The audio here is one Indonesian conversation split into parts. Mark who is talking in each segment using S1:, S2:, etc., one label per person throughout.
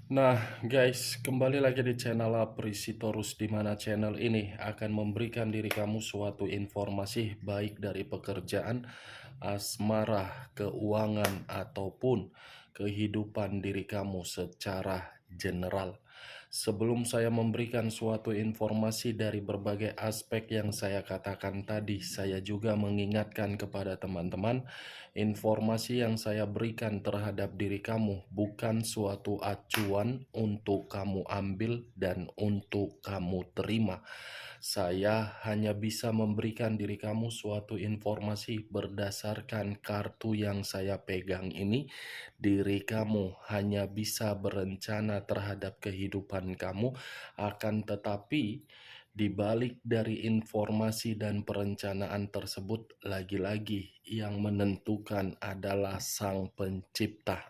S1: Nah, guys, kembali lagi di channel Aprisitorus, di mana channel ini akan memberikan diri kamu suatu informasi baik dari pekerjaan, asmara, keuangan, ataupun kehidupan diri kamu secara general. Sebelum saya memberikan suatu informasi dari berbagai aspek yang saya katakan tadi, saya juga mengingatkan kepada teman-teman, informasi yang saya berikan terhadap diri kamu bukan suatu acuan untuk kamu ambil dan untuk kamu terima. Saya hanya bisa memberikan diri kamu suatu informasi berdasarkan kartu yang saya pegang ini. Diri kamu hanya bisa berencana terhadap kehidupan kamu, akan tetapi di balik dari informasi dan perencanaan tersebut, lagi-lagi yang menentukan adalah Sang Pencipta.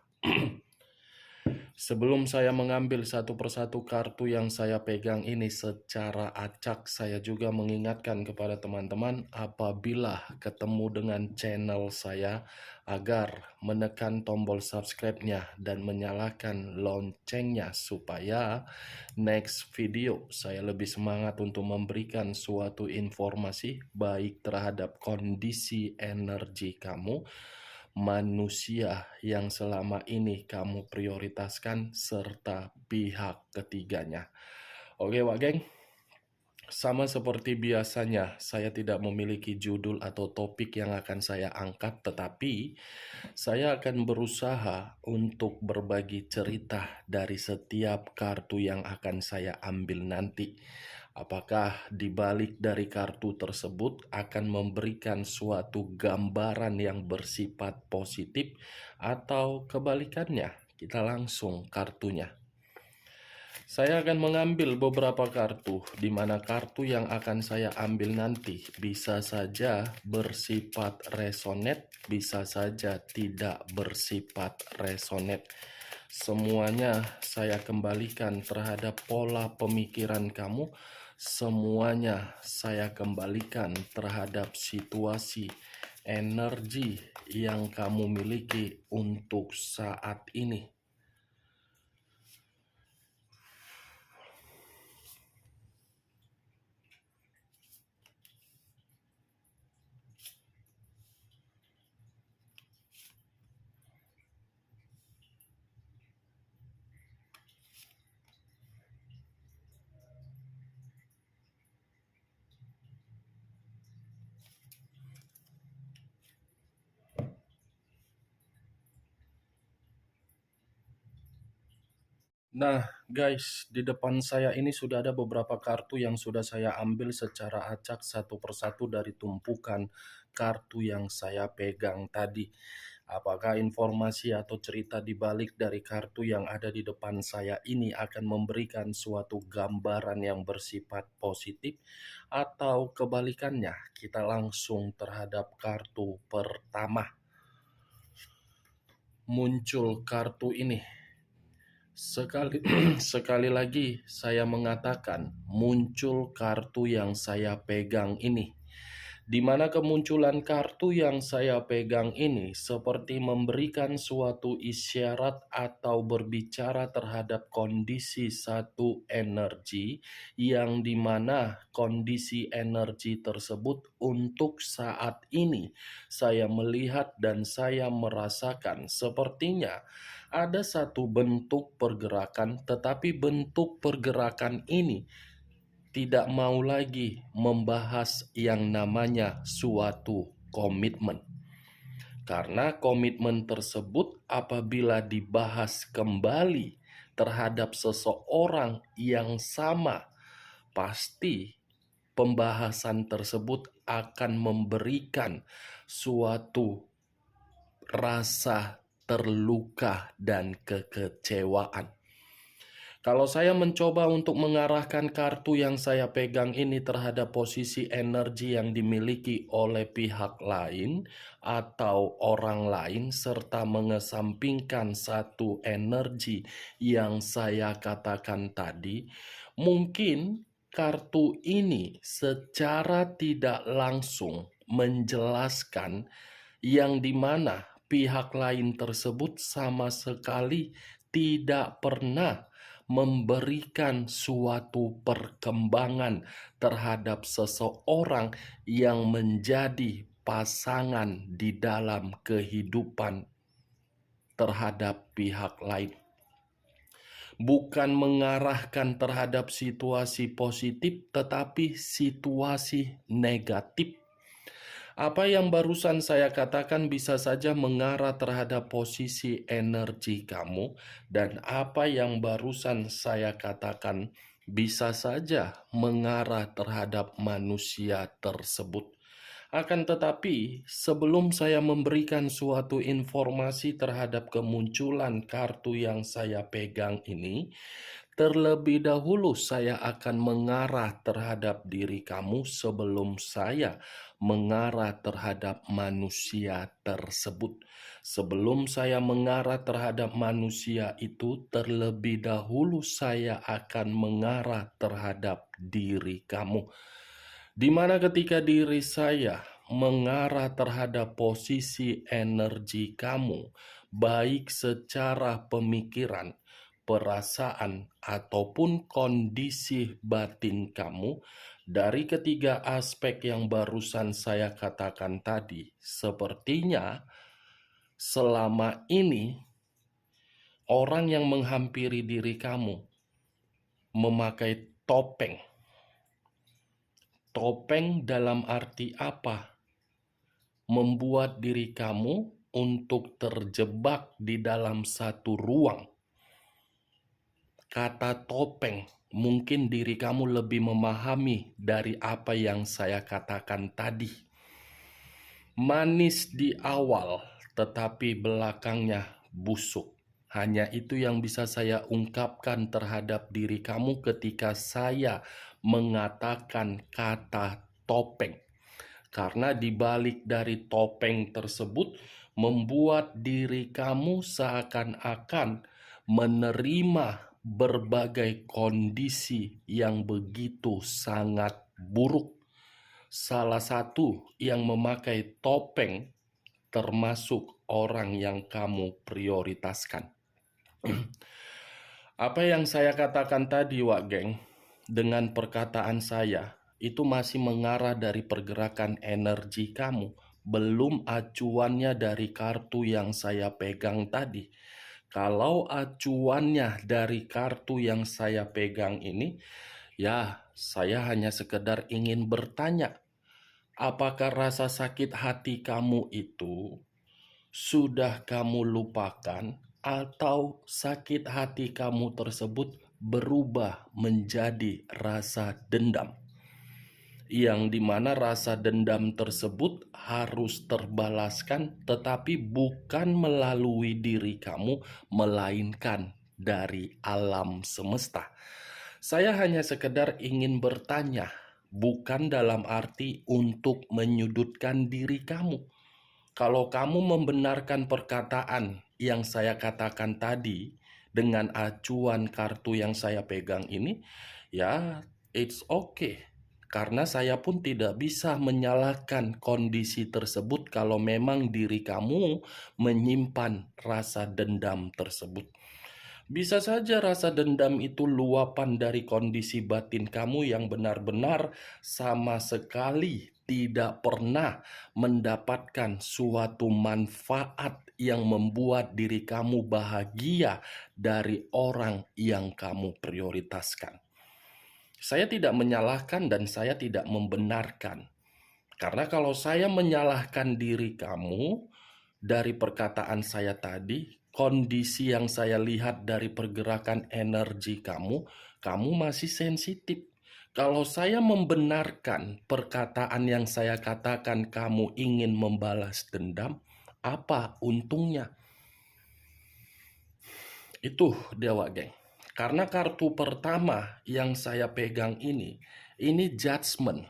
S1: Sebelum saya mengambil satu persatu kartu yang saya pegang ini secara acak, saya juga mengingatkan kepada teman-teman apabila ketemu dengan channel saya agar menekan tombol subscribe-nya dan menyalakan loncengnya supaya next video saya lebih semangat untuk memberikan suatu informasi baik terhadap kondisi energi kamu, manusia yang selama ini kamu prioritaskan, serta pihak ketiganya. Oke, Wak Geng. Sama seperti biasanya, saya tidak memiliki judul atau topik yang akan saya angkat, tetapi saya akan berusaha untuk berbagi cerita dari setiap kartu yang akan saya ambil nanti. Apakah di balik dari kartu tersebut akan memberikan suatu gambaran yang bersifat positif atau kebalikannya? Kita langsung kartunya. Saya akan mengambil beberapa kartu, di mana kartu yang akan saya ambil nanti bisa saja bersifat resonate, bisa saja tidak bersifat resonate. Semuanya saya kembalikan terhadap pola pemikiran kamu, semuanya saya kembalikan terhadap situasi energi yang kamu miliki untuk saat ini. Nah, guys, di depan saya ini sudah ada beberapa kartu yang sudah saya ambil secara acak satu persatu dari tumpukan kartu yang saya pegang tadi. Apakah informasi atau cerita di balik dari kartu yang ada di depan saya ini akan memberikan suatu gambaran yang bersifat positif atau kebalikannya? Kita langsung terhadap kartu pertama. Muncul kartu ini. Sekali lagi saya mengatakan muncul kartu yang saya pegang ini, di mana kemunculan kartu yang saya pegang ini seperti memberikan suatu isyarat atau berbicara terhadap kondisi satu energi, yang dimana kondisi energi tersebut untuk saat ini saya melihat dan saya merasakan sepertinya ada satu bentuk pergerakan, tetapi bentuk pergerakan ini tidak mau lagi membahas yang namanya suatu komitmen. Karena komitmen tersebut apabila dibahas kembali terhadap seseorang yang sama, pasti pembahasan tersebut akan memberikan suatu rasa terluka dan kekecewaan. Kalau saya mencoba untuk mengarahkan kartu yang saya pegang ini terhadap posisi energi yang dimiliki oleh pihak lain atau orang lain, serta mengesampingkan satu energi yang saya katakan tadi, mungkin kartu ini secara tidak langsung menjelaskan yang dimana pihak lain tersebut sama sekali tidak pernah memberikan suatu perkembangan terhadap seseorang yang menjadi pasangan di dalam kehidupan terhadap pihak lain. Bukan mengarahkan terhadap situasi positif, tetapi situasi negatif. Apa yang barusan saya katakan bisa saja mengarah terhadap posisi energi kamu, dan apa yang barusan saya katakan bisa saja mengarah terhadap manusia tersebut. Akan tetapi, sebelum saya memberikan suatu informasi terhadap kemunculan kartu yang saya pegang ini, terlebih dahulu saya akan mengarah terhadap diri kamu sebelum saya mengarah terhadap manusia tersebut. Sebelum saya mengarah terhadap manusia itu, terlebih dahulu saya akan mengarah terhadap diri kamu. Di mana ketika diri saya mengarah terhadap posisi energi kamu, baik secara pemikiran, perasaan, ataupun kondisi batin kamu, dari ketiga aspek yang barusan saya katakan tadi, sepertinya selama ini orang yang menghampiri diri kamu memakai topeng. Topeng dalam arti apa? Membuat diri kamu untuk terjebak di dalam satu ruang. Kata topeng, mungkin diri kamu lebih memahami dari apa yang saya katakan tadi. Manis di awal, tetapi belakangnya busuk. Hanya itu yang bisa saya ungkapkan terhadap diri kamu ketika saya mengatakan kata topeng. Karena di balik dari topeng tersebut membuat diri kamu seakan-akan menerima berbagai kondisi yang begitu sangat buruk. Salah satu yang memakai topeng termasuk orang yang kamu prioritaskan. Apa yang saya katakan tadi, Wak Geng, dengan perkataan saya, itu masih mengarah dari pergerakan energi kamu, belum acuannya dari kartu yang saya pegang tadi. Kalau acuannya dari kartu yang saya pegang ini, ya saya hanya sekedar ingin bertanya, apakah rasa sakit hati kamu itu sudah kamu lupakan, atau sakit hati kamu tersebut berubah menjadi rasa dendam, yang dimana rasa dendam tersebut harus terbalaskan, tetapi bukan melalui diri kamu, melainkan dari alam semesta. Saya hanya sekedar ingin bertanya, bukan dalam arti untuk menyudutkan diri kamu. Kalau kamu membenarkan perkataan yang saya katakan tadi dengan acuan kartu yang saya pegang ini, ya it's okay. Karena saya pun tidak bisa menyalahkan kondisi tersebut kalau memang diri kamu menyimpan rasa dendam tersebut. Bisa saja rasa dendam itu luapan dari kondisi batin kamu yang benar-benar sama sekali tidak pernah mendapatkan suatu manfaat yang membuat diri kamu bahagia dari orang yang kamu prioritaskan. Saya tidak menyalahkan dan saya tidak membenarkan. Karena kalau saya menyalahkan diri kamu dari perkataan saya tadi, kondisi yang saya lihat dari pergerakan energi kamu, kamu masih sensitif. Kalau saya membenarkan perkataan yang saya katakan kamu ingin membalas dendam, apa untungnya? Itu Dewa Geng. Karena kartu pertama yang saya pegang ini judgment.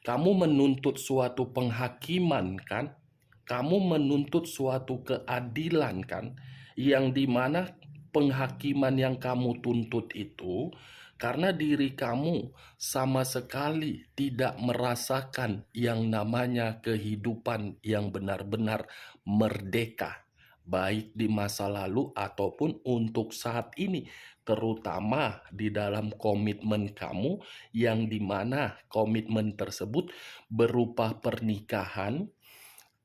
S1: Kamu menuntut suatu penghakiman kan? Kamu menuntut suatu keadilan kan? Yang dimana penghakiman yang kamu tuntut itu karena diri kamu sama sekali tidak merasakan yang namanya kehidupan yang benar-benar merdeka. baik di masa lalu ataupun untuk saat ini, terutama di dalam komitmen kamu yang dimana komitmen tersebut berupa pernikahan,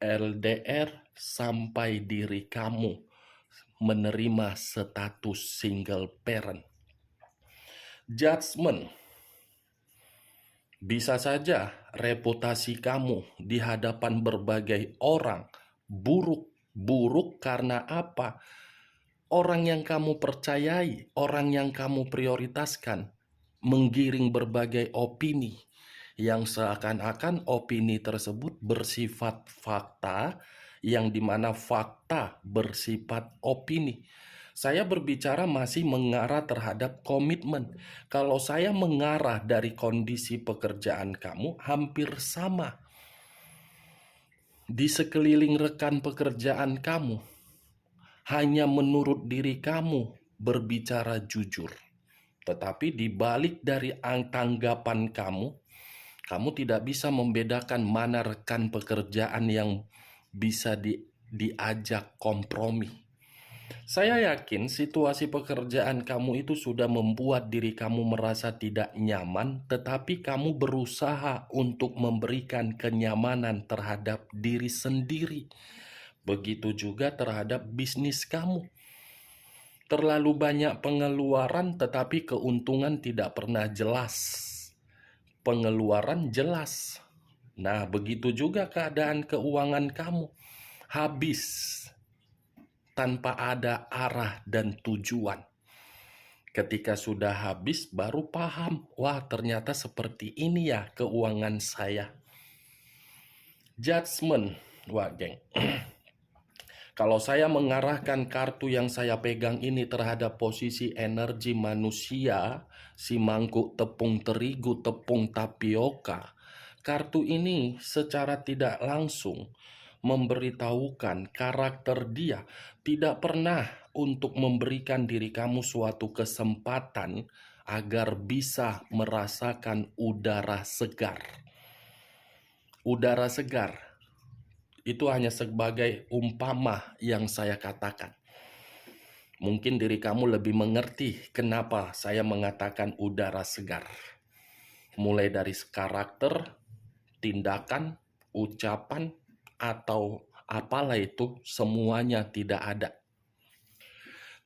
S1: LDR, sampai diri kamu menerima status single parent. Judgment. Bisa saja reputasi kamu di hadapan berbagai orang buruk. Buruk karena apa? Orang yang kamu percayai, orang yang kamu prioritaskan, menggiring berbagai opini yang seakan-akan opini tersebut bersifat fakta, yang dimana fakta bersifat opini. Saya berbicara masih mengarah terhadap komitmen. Kalau saya mengarah dari kondisi pekerjaan kamu hampir sama. Di sekeliling rekan pekerjaan kamu, hanya menurut diri kamu berbicara jujur. Tetapi di balik dari tanggapan kamu, kamu tidak bisa membedakan mana rekan pekerjaan yang bisa diajak kompromi. Saya yakin situasi pekerjaan kamu itu sudah membuat diri kamu merasa tidak nyaman, tetapi kamu berusaha untuk memberikan kenyamanan terhadap diri sendiri. Begitu juga terhadap bisnis kamu. Terlalu banyak pengeluaran, tetapi keuntungan tidak pernah jelas. Pengeluaran jelas. Nah, begitu juga keadaan keuangan kamu. Habis tanpa ada arah dan tujuan. Ketika sudah habis baru paham, wah ternyata seperti ini ya keuangan saya. Judgment, wah geng. Kalau saya mengarahkan kartu yang saya pegang ini terhadap posisi energi manusia, si mangkuk tepung terigu, tepung tapioka, kartu ini secara tidak langsung memberitahukan karakter dia tidak pernah untuk memberikan diri kamu suatu kesempatan agar bisa merasakan udara segar. Udara segar itu hanya sebagai umpama yang saya katakan. Mungkin diri kamu lebih mengerti kenapa saya mengatakan udara segar. Mulai dari karakter, tindakan, ucapan, atau apalah itu, semuanya tidak ada.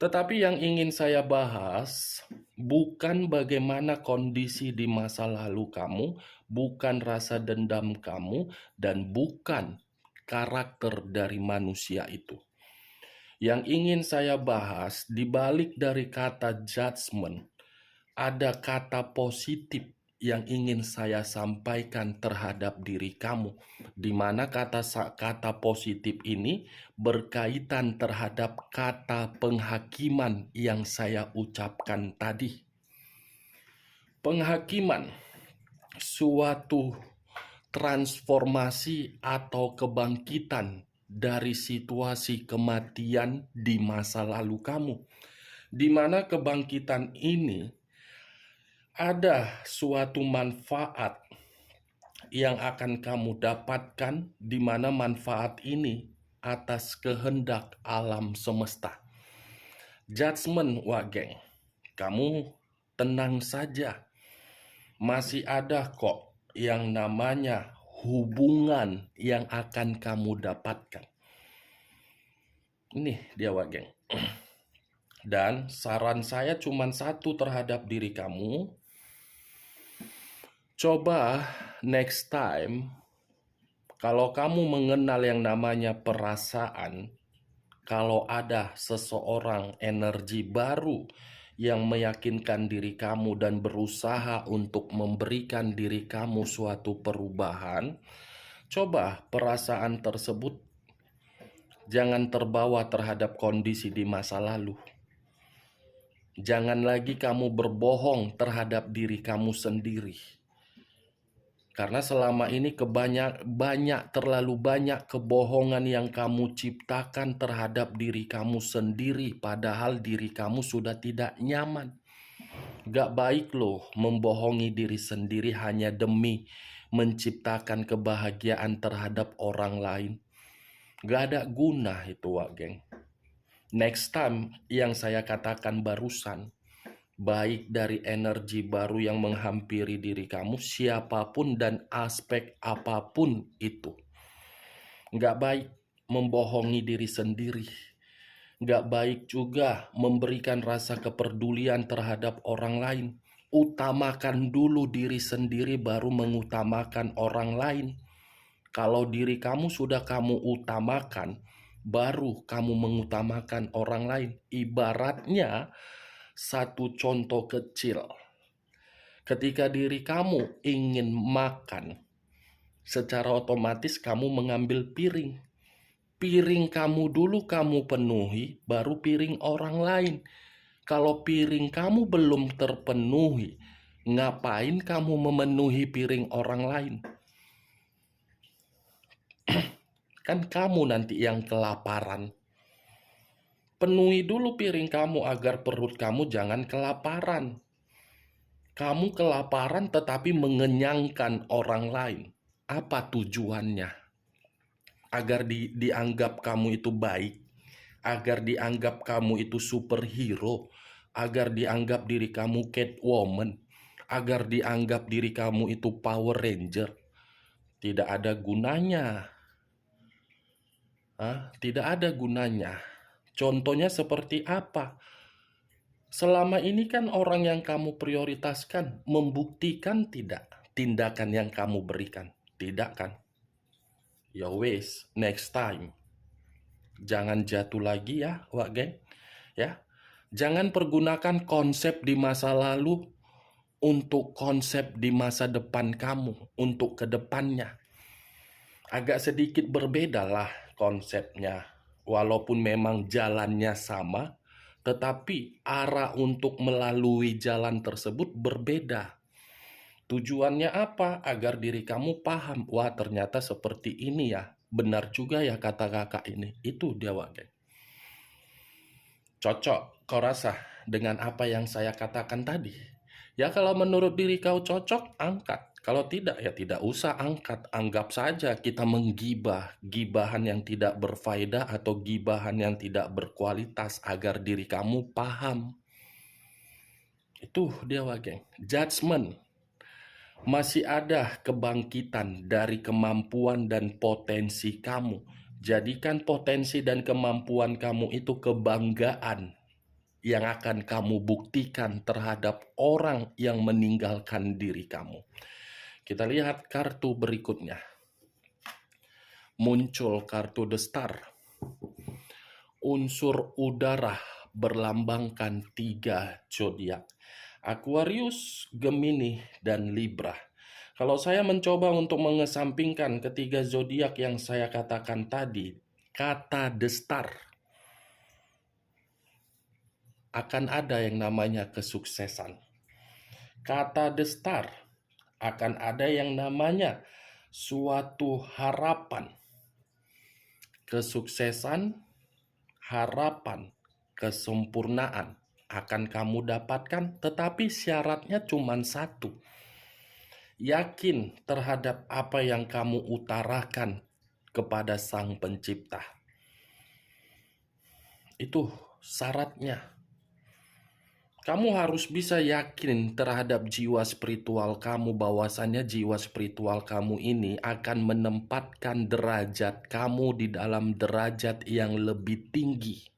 S1: Tetapi yang ingin saya bahas bukan bagaimana kondisi di masa lalu kamu, bukan rasa dendam kamu, dan bukan karakter dari manusia itu. Yang ingin saya bahas, di balik dari kata judgment, ada kata positif yang ingin saya sampaikan terhadap diri kamu, di mana kata positif ini berkaitan terhadap kata penghakiman yang saya ucapkan tadi. Penghakiman, suatu transformasi atau kebangkitan dari situasi kematian di masa lalu kamu, di mana kebangkitan ini ada suatu manfaat yang akan kamu dapatkan, di mana manfaat ini atas kehendak alam semesta. Judgment, wah geng, kamu tenang saja. Masih ada kok yang namanya hubungan yang akan kamu dapatkan. Ini dia, wah geng. Dan saran saya cuma satu terhadap diri kamu. Coba next time, kalau kamu mengenal yang namanya perasaan, kalau ada seseorang energi baru yang meyakinkan diri kamu dan berusaha untuk memberikan diri kamu suatu perubahan, coba perasaan tersebut jangan terbawa terhadap kondisi di masa lalu. Jangan lagi kamu berbohong terhadap diri kamu sendiri. Karena selama ini terlalu banyak kebohongan yang kamu ciptakan terhadap diri kamu sendiri, padahal diri kamu sudah tidak nyaman. Gak baik loh membohongi diri sendiri hanya demi menciptakan kebahagiaan terhadap orang lain. Gak ada guna itu, wak geng. Next time yang saya katakan barusan, baik dari energi baru yang menghampiri diri kamu, siapapun dan aspek apapun itu. Nggak baik membohongi diri sendiri. Nggak baik juga memberikan rasa kepedulian terhadap orang lain. Utamakan dulu diri sendiri baru mengutamakan orang lain. Kalau diri kamu sudah kamu utamakan, baru kamu mengutamakan orang lain. Ibaratnya satu contoh kecil. Ketika diri kamu ingin makan, secara otomatis kamu mengambil piring. Piring kamu dulu kamu penuhi, baru piring orang lain. Kalau piring kamu belum terpenuhi, ngapain kamu memenuhi piring orang lain? Kan kamu nanti yang kelaparan. Penuhi dulu piring kamu agar perut kamu jangan kelaparan. Kamu kelaparan tetapi mengenyangkan orang lain. Apa tujuannya? Agar dianggap kamu itu baik, agar dianggap kamu itu superhero, agar dianggap diri kamu Catwoman, agar dianggap diri kamu itu Power Ranger. Tidak ada gunanya. Tidak ada gunanya. Contohnya seperti apa? Selama ini kan orang yang kamu prioritaskan membuktikan tidak tindakan yang kamu berikan. Tidak kan? Ya wes, next time. Jangan jatuh lagi ya, Wak Geng. Ya. Jangan pergunakan konsep di masa lalu untuk konsep di masa depan kamu, untuk kedepannya. Agak sedikit berbeda lah konsepnya. Walaupun memang jalannya sama, tetapi arah untuk melalui jalan tersebut berbeda. Tujuannya apa? Agar diri kamu paham, wah ternyata seperti ini ya. Benar juga ya kata kakak ini. Itu dia, Wak Geng. Cocok kau rasa dengan apa yang saya katakan tadi? Ya kalau menurut diri kau cocok, angkat. Kalau tidak, ya tidak usah angkat. Anggap saja kita menggibah, gibahan yang tidak berfaedah atau gibahan yang tidak berkualitas agar diri kamu paham. Itu dia, Wak Geng. Judgment. Masih ada kebangkitan dari kemampuan dan potensi kamu. Jadikan potensi dan kemampuan kamu itu kebanggaan yang akan kamu buktikan terhadap orang yang meninggalkan diri kamu. Kita lihat kartu berikutnya. Muncul kartu The Star. Unsur udara berlambangkan 3 zodiak. Aquarius, Gemini, dan Libra. Kalau saya mencoba untuk mengesampingkan ketiga zodiak yang saya katakan tadi, kata The Star, akan ada yang namanya kesuksesan. Kata The Star, akan ada yang namanya suatu harapan. Kesuksesan, harapan, kesempurnaan akan kamu dapatkan, tetapi syaratnya cuma satu. Yakin terhadap apa yang kamu utarakan kepada Sang Pencipta. Itu syaratnya. Kamu harus bisa yakin terhadap jiwa spiritual kamu, bahwasannya jiwa spiritual kamu ini akan menempatkan derajat kamu di dalam derajat yang lebih tinggi.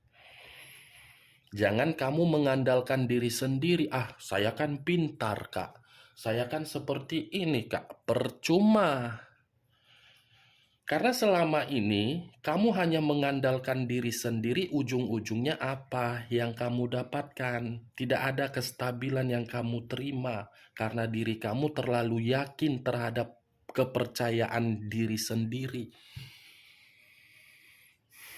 S1: Jangan kamu mengandalkan diri sendiri. Saya kan pintar, Kak. Saya kan seperti ini, Kak. Percuma. Karena selama ini kamu hanya mengandalkan diri sendiri, ujung-ujungnya apa yang kamu dapatkan? Tidak ada kestabilan yang kamu terima karena diri kamu terlalu yakin terhadap kepercayaan diri sendiri.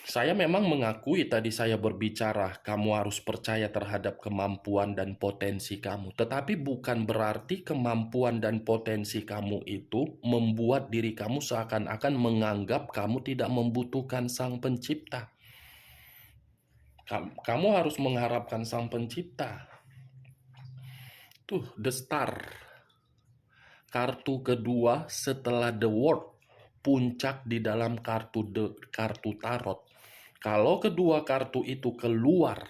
S1: Saya memang mengakui tadi saya berbicara, kamu harus percaya terhadap kemampuan dan potensi kamu. Tetapi bukan berarti kemampuan dan potensi kamu itu membuat diri kamu seakan-akan menganggap kamu tidak membutuhkan Sang Pencipta. Kamu harus mengharapkan Sang Pencipta. Tuh, The Star. Kartu kedua setelah The World. Puncak di dalam kartu tarot. Kalau kedua kartu itu keluar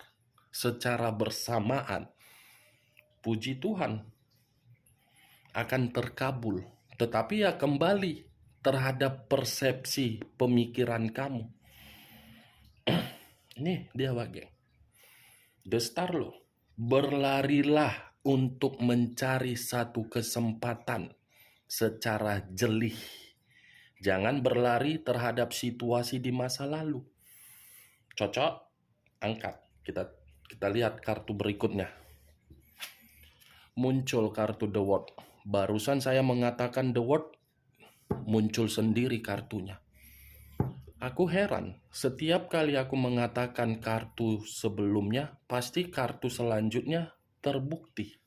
S1: secara bersamaan, puji Tuhan, akan terkabul. Tetapi ya kembali terhadap persepsi pemikiran kamu. Ini dia geng. The Star loh. Berlarilah untuk mencari satu kesempatan secara jelih. Jangan berlari terhadap situasi di masa lalu. Cocok? Angkat. Kita lihat kartu berikutnya. Muncul kartu The World. Barusan saya mengatakan The World, muncul sendiri kartunya. Aku heran, setiap kali aku mengatakan kartu sebelumnya, pasti kartu selanjutnya terbukti.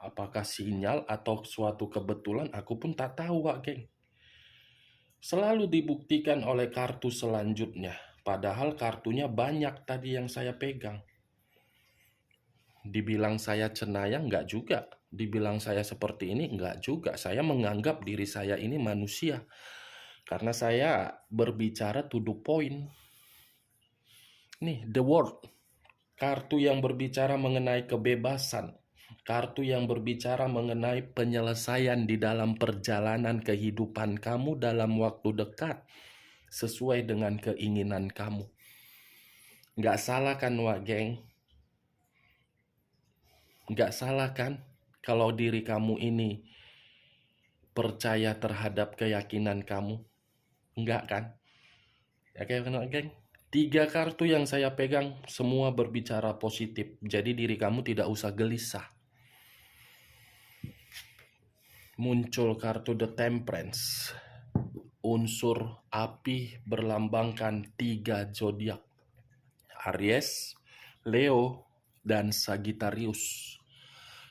S1: Apakah sinyal atau suatu kebetulan, aku pun tak tahu, geng. Selalu dibuktikan oleh kartu selanjutnya, padahal kartunya banyak tadi yang saya pegang. Dibilang saya cenayang, enggak juga. Dibilang saya seperti ini, enggak juga. Saya menganggap diri saya ini manusia. Karena saya berbicara to the point. Nih, The World. Kartu yang berbicara mengenai kebebasan. Kartu yang berbicara mengenai penyelesaian di dalam perjalanan kehidupan kamu dalam waktu dekat. Sesuai dengan keinginan kamu. Nggak salah kan, geng? Nggak salah kan? Kalau diri kamu ini percaya terhadap keyakinan kamu. Enggak kan? Ya geng. 3 kartu yang saya pegang semua berbicara positif. Jadi diri kamu tidak usah gelisah. Muncul kartu The Temperance. Unsur api berlambangkan 3 zodiak. Aries, Leo, dan Sagittarius.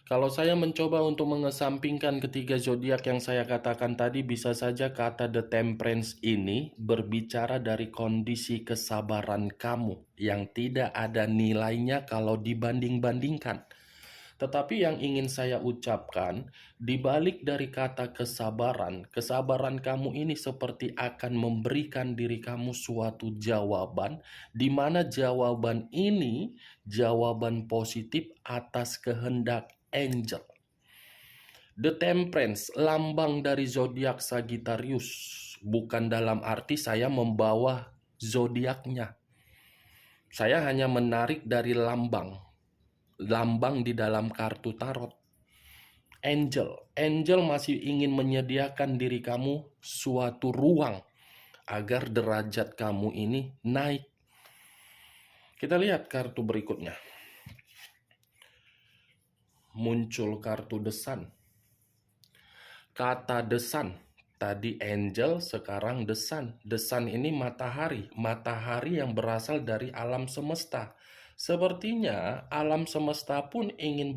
S1: Kalau saya mencoba untuk mengesampingkan ketiga zodiak yang saya katakan tadi, bisa saja kata The Temperance ini berbicara dari kondisi kesabaran kamu yang tidak ada nilainya kalau dibanding-bandingkan. Tetapi yang ingin saya ucapkan, dibalik dari kata kesabaran, kesabaran kamu ini seperti akan memberikan diri kamu suatu jawaban, di mana jawaban ini jawaban positif atas kehendak angel. The Temperance, lambang dari zodiak Sagittarius, bukan dalam arti saya membawa zodiaknya. Saya hanya menarik dari lambang di dalam kartu tarot. Angel masih ingin menyediakan diri kamu suatu ruang agar derajat kamu ini naik. Kita lihat kartu berikutnya. Muncul kartu The Sun. Kata The Sun, tadi angel, sekarang The Sun. The Sun ini matahari yang berasal dari alam semesta. Sepertinya alam semesta pun ingin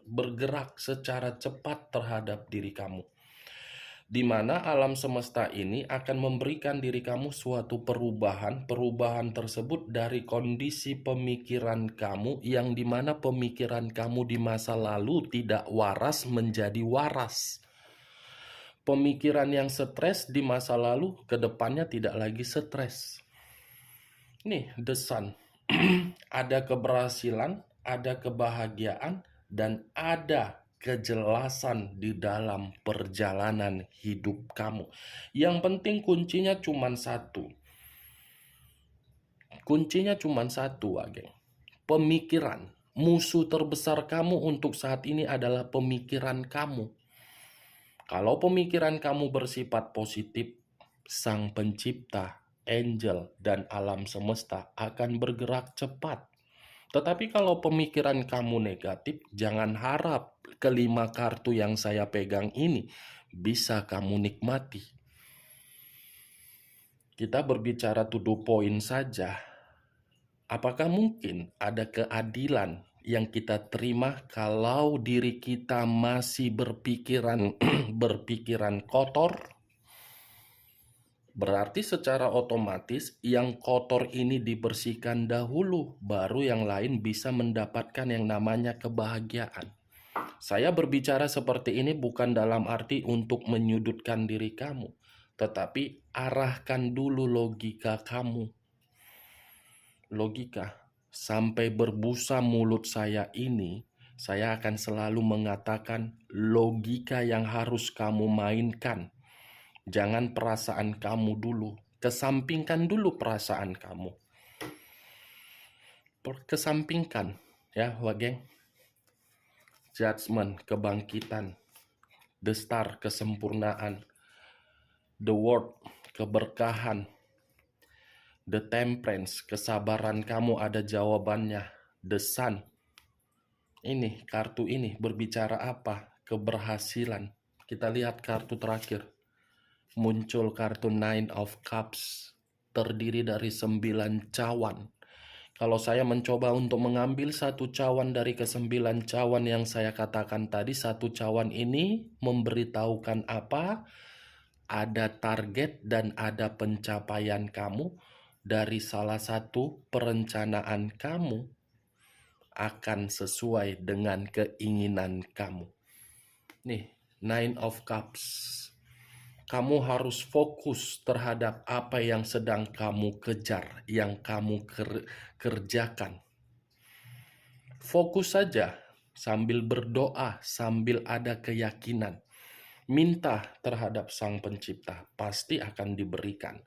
S1: bergerak secara cepat terhadap diri kamu. Di mana alam semesta ini akan memberikan diri kamu suatu perubahan tersebut dari kondisi pemikiran kamu yang dimana pemikiran kamu di masa lalu tidak waras menjadi waras. Pemikiran yang stres di masa lalu ke depannya tidak lagi stres. Nih, The Sun. Ada keberhasilan, ada kebahagiaan, dan ada kejelasan di dalam perjalanan hidup kamu. Yang penting kuncinya cuma satu. Geng. Pemikiran. Musuh terbesar kamu untuk saat ini adalah pemikiran kamu. Kalau pemikiran kamu bersifat positif, Sang Pencipta, angel, dan alam semesta akan bergerak cepat. Tetapi kalau pemikiran kamu negatif, jangan harap kelima kartu yang saya pegang ini bisa kamu nikmati. Kita berbicara to the point saja. Apakah mungkin ada keadilan yang kita terima kalau diri kita masih berpikiran kotor? Berarti secara otomatis yang kotor ini dibersihkan dahulu, baru yang lain bisa mendapatkan yang namanya kebahagiaan. Saya berbicara seperti ini bukan dalam arti untuk menyudutkan diri kamu, tetapi arahkan dulu logika kamu. logika. Sampai berbusa mulut saya ini, saya akan selalu mengatakan logika yang harus kamu mainkan. Jangan perasaan kamu dulu. Kesampingkan dulu perasaan kamu. Kesampingkan, ya, Wageng. Judgment, kebangkitan. The Star, kesempurnaan. The Word, keberkahan. The Temperance, kesabaran kamu ada jawabannya. The Sun, ini kartu ini berbicara apa? Keberhasilan. Kita lihat kartu terakhir. Muncul kartu Nine of Cups, terdiri dari 9 cawan. Kalau saya mencoba untuk mengambil satu cawan dari ke-9 cawan yang saya katakan tadi, satu cawan ini memberitahukan apa? Ada target dan ada pencapaian kamu. Dari salah satu perencanaan kamu akan sesuai dengan keinginan kamu. Nih, Nine of Cups. Kamu harus fokus terhadap apa yang sedang kamu kejar, yang kamu kerjakan. Fokus saja sambil berdoa, sambil ada keyakinan. Minta terhadap Sang Pencipta, pasti akan diberikan.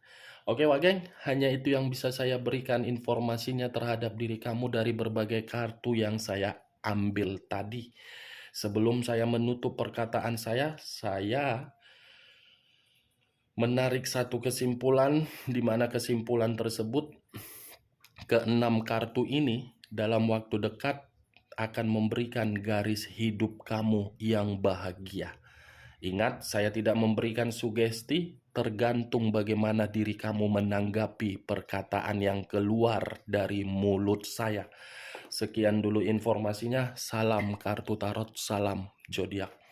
S1: Oke Wageng, hanya itu yang bisa saya berikan informasinya terhadap diri kamu dari berbagai kartu yang saya ambil tadi. Sebelum saya menutup perkataan saya menarik satu kesimpulan, di mana kesimpulan tersebut, ke-6 kartu ini dalam waktu dekat akan memberikan garis hidup kamu yang bahagia. Ingat, saya tidak memberikan sugesti, tergantung bagaimana diri kamu menanggapi perkataan yang keluar dari mulut saya. Sekian dulu informasinya, salam kartu tarot, salam zodiak.